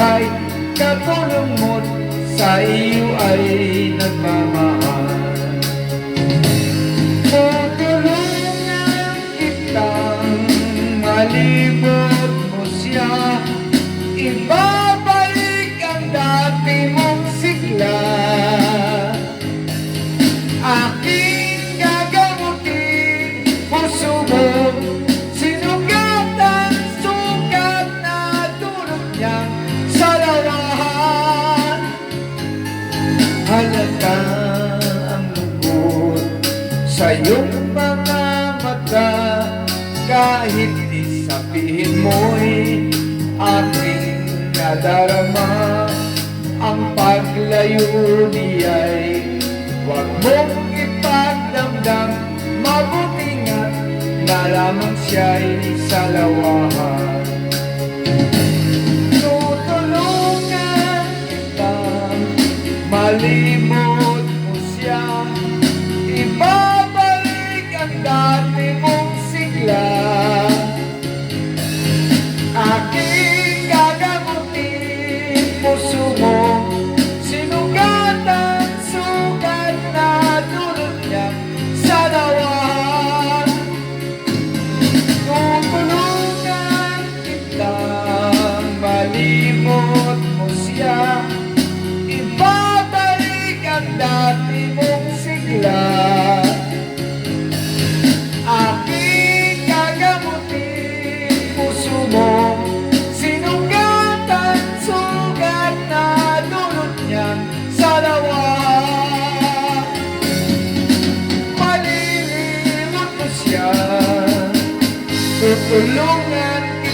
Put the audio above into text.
buhay, katulong mo't sa iyo ay nagmamahal. Tutulungan kitang malibot mo siya, ibabalik ang dati mong sigla. Aking gagamutin puso mo, sinugatan, sugat na dulot niyang salawahan. Halata ang lungkot sa iyong mga mata, kahit di sabihin mo'y aking nadarama. Ang paglayo niya'y huwag mong ipagdamdam, mabuti nga't na lamang siya'y salawahan. Tutulungan kitang malimot mo siya, ibabalik ang dati mong sigla. Aking gagamutin puso mo, sinugatan, sugat na dulot niyang salawahan. Tutulungan kitang malimot mo siya, ibabalik ang dati mong sigla. Aking gagamutin puso mo, sinugatan, sugat na dulot niyang salawahan. Malilimot mo siya, tutulungan